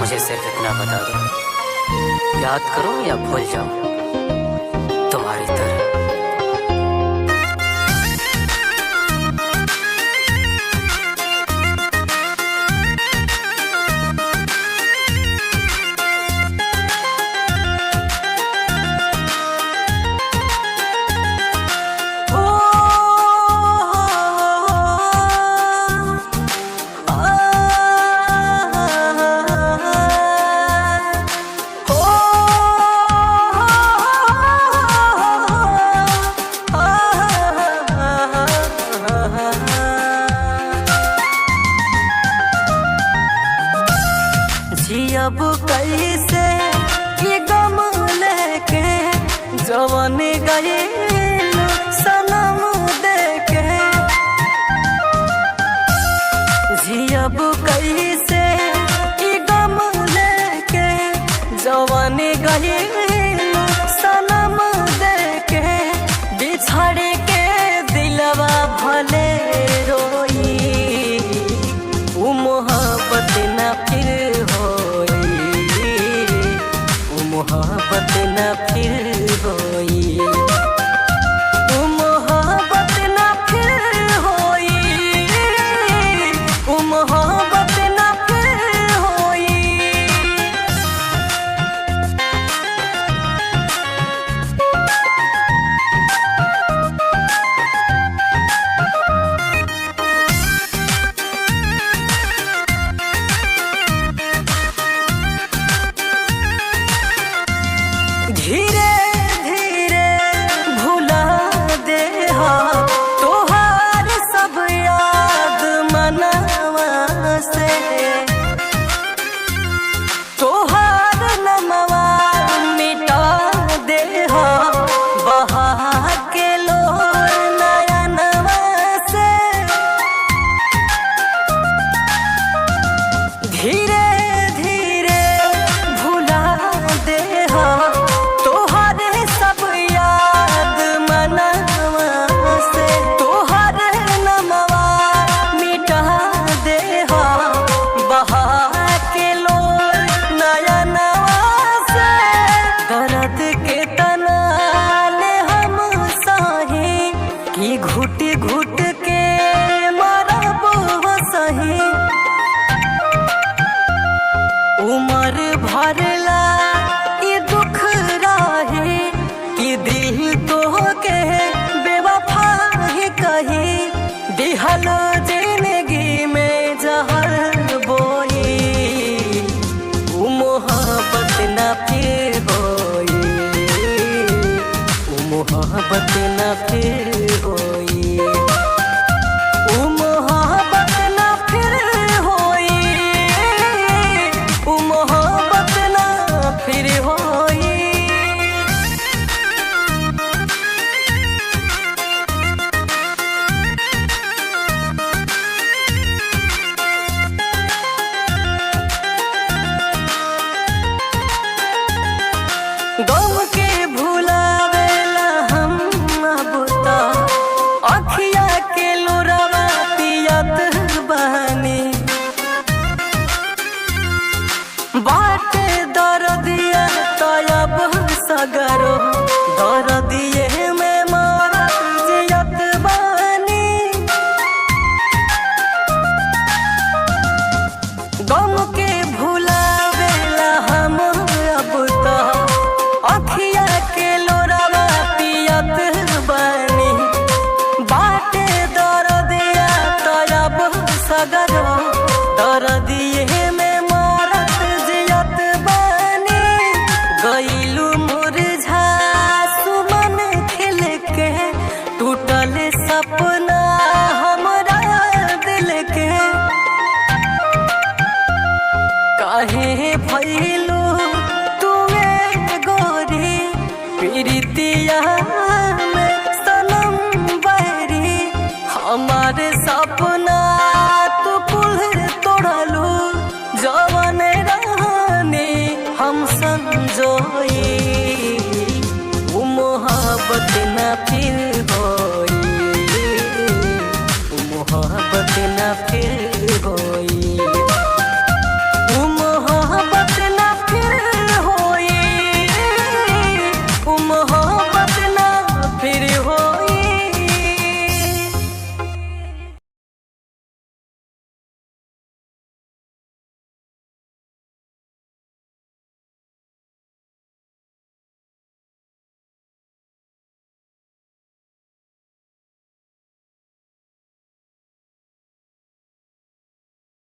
मुझे सिर्फ इतना बता दो, याद करूं या भूल जाऊं तुम्हारी तरह। अब कैसे ये गम लेके जवन गए सनम देके, जियब कैसे ये गम लेके जवन गए सनम देके, बिछड़ के दिलवा भले रोई, वो मोहब्बत न फिर मोहब्बत न फिर होई, मोहब्बत न फिर होई, मोहब्बत न फिर होई। धीरे धीरे भुला दे तोहार सब याद मनवा से, तोहार नमवा मिटा दे बहा के लोर नयनवा से। धीरे घुट घुट के मरब सही, उमर भरला ये दुख रहे कि दिल तो के बेवफा ही कही, दिहल जिंदगी में जहर बोई, वो मोहब्बत न फिर होई, वो मोहब्बत न फिर होई, वो मोहब्बत न फिर होई, वो मोहब्बत न फिर होई। गम के भुलावेला हम अब तो अखिया के लोरावा पियत बहनी, बाटे दर्दिया तयब सगरो दर्दिये में मारत जियत बहनी। गम के भुलावेला हम अब तो अखिया के लोरावा पियत बनी, बाटे दर्दिया तयब सगरो दर्दिये में मारत जियत बनी। गईलू मुरझा सुमन खिल के टूटल सपना हमरा दिल के, काहे भइलू प्रीतिया में सनम बहरी, हमारे सपना तू कुल तोड़लू, जवन रहनी हम संजोई, वो मोहब्बत न फिर होई, वो मोहब्बत न फिर